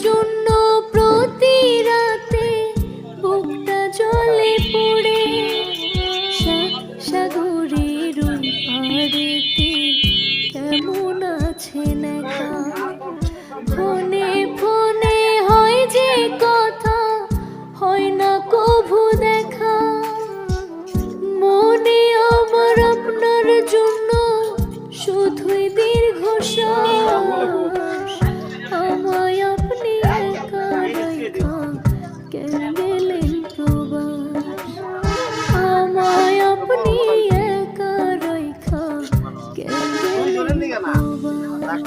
জন্য প্রতি রাতে বুকটা জলে পড়ে, সাগরের ওই পাড়েতে কেমন আছেন একা। ফোনে ফোনে হয় যে কথা, হয় না কভু দেখা। মনে আমার আপনার জন্য শুধুই দীর্ঘশ্বাস। আমায় আপনি একা রাইখা কেন গেলেন প্রবাস। আমায় আপনি একা রাইখা কেন গেলেন প্রবাস।